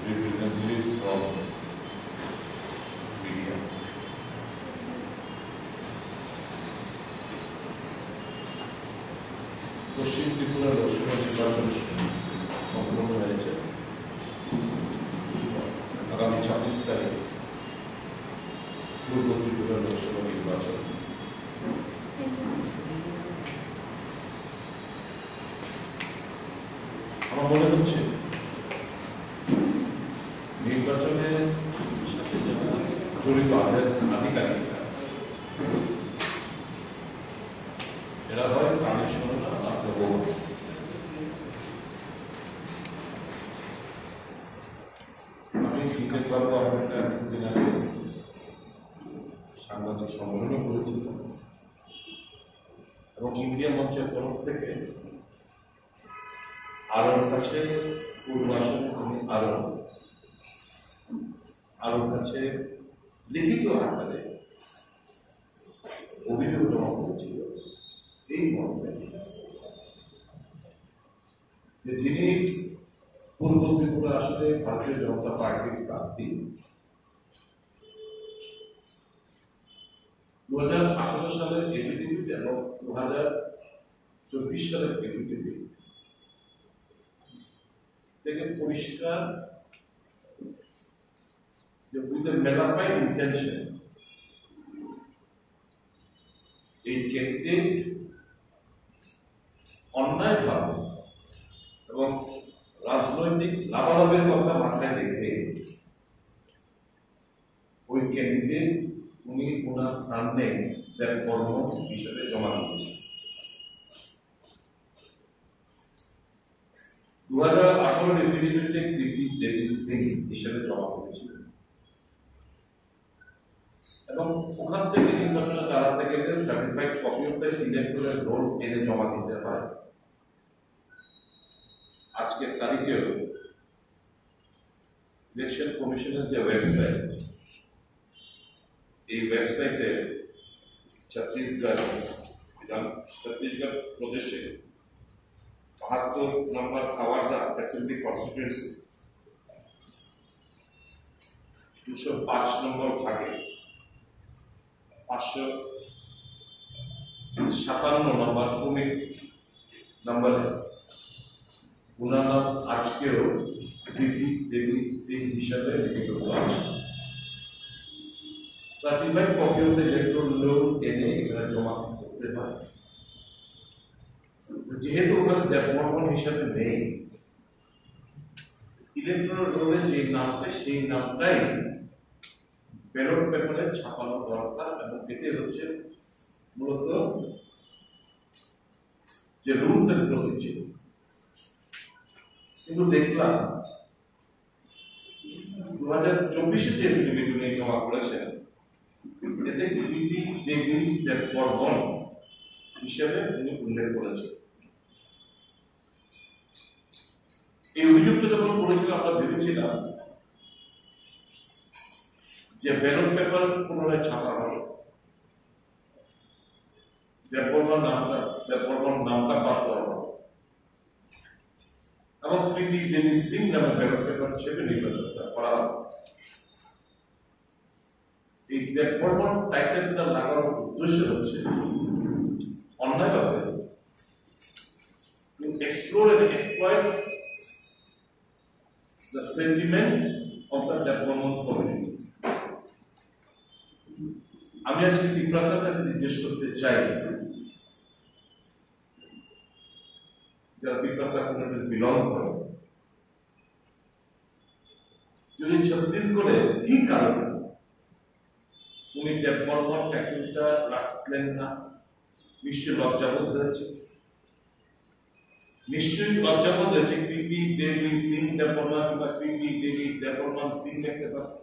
representatives from media. পশ্চিম ত্রিপুরা লোকসভা নির্বাচন সম্পন্ন হয়েছে আগামী 26 তারিখ পূর্ব ত্রিপুরা লোকসভা নির্বাচন। আমার মনে হচ্ছে নির্বাচনে সাথে যারা জড়িত আধিকারিকরা এরা হয় কানেকশন না আমি ক্রিকেট বাবু আপনাকে কিছুদিন আগে সাংবাদিক সম্মেলনও করেছিলাম এবং ইন্ডিয়া মঞ্চের তরফ থেকে আরোর কাছে পূর্ব আসনে আমি আরোর কাছে লিখিত আকারে অভিযোগ জমা করেছিল এই মর্মে যে যিনি পূর্ব ত্রিপুরা আসলে ভারতীয় জনতা পার্টির প্রার্থী 2018 সালের এফিডেভিট এবং 2024 সালের এফিডেভিট থেকে পরিষ্কার যে উইথ এ মেলাফাইড ইন্টেনশন এই ক্যান্ডিডেট অন্যায়ভাবে এবং রাজনৈতিক লাভালাভের কথা মাথায় রেখে ওই ক্যান্ডিডেট উনি ওনার সামনে তার কর্ম হিসেবে জমা দিয়েছেন। 2018 এফিডেভিটে কৃতি দেবী সিং হিসেবে জমা করেছিলেন এবং ওখান থেকে নির্বাচনে দাঁড়াতে গেলে certified copy of the electoral role এনে জমা দিতে হয়। আজকের তারিখেও ইলেকশন কমিশনের যে ওয়েবসাইট, এই ওয়েবসাইটে ছত্তিশগড় প্রদেশে 72 নম্বর খাওয়ারদা অ্যাসেম্বলি কনস্টিটিউয়েন্সি 205 নম্বর ভাগে 557 নম্বর ক্রমিক নম্বরে উনার নাম আজকেও কৃতি দেবী সিং হিসাবে লিখিত আছে। Certified copy of the electoral roll এনে এখানে জমা করতে হয়। যেহেতু ওখানে দেববর্মন হিসাবে নেই, ইলেকট্রাল রোলে যে নামটা সেই নামটাই ব্যালট পেপারে ছাপানো দরকার এবং এটি হচ্ছে মূলত যে রুলস এন্ড প্রসিডিউর। কিন্তু দেখলাম 2024 যে এফিডেভিট উনি জমা করেছেন এতে কৃতি দেবী দেববর্মন হিসেবে উনি উল্লেখ করেছেন। এই অভিযোগটা যখন করেছিল আমরা ভেবেছিলাম যে ব্যালট পেপার পুনরায় ছাপা হবে, দেববর্মন নামটা বাদ দেওয়া হবে এবং কৃতি দেবী সিং নামে ব্যালট পেপার হিসেবে নির্বাচনটা করা হবে। এই দেববর্মন টাইটেলটা লাগানোর উদ্দেশ্য হচ্ছে অন্যায়ভাবে explore and exploit the sentiment of the Development community. আমি আজকে ত্রিপুরার কাছে জিজ্ঞেস করতে চাই যারা ত্রিপুরা কমিউনিটি বিলং করে, যদি ছত্তিশগড়ে কি কারণে উনি ডেভেলপমেন্ট ট্যাক্টিকটা রাখলেন না? নিশ্চয়ই লজ্জাবোধ হয়েছে, নিশ্চয়ই লজ্জাবোধ হয়েছে। কৃতি দেবী সিং দেববর্মন কিংবা কৃতি দেবী দেববর্মন সিং লিখতে পারত।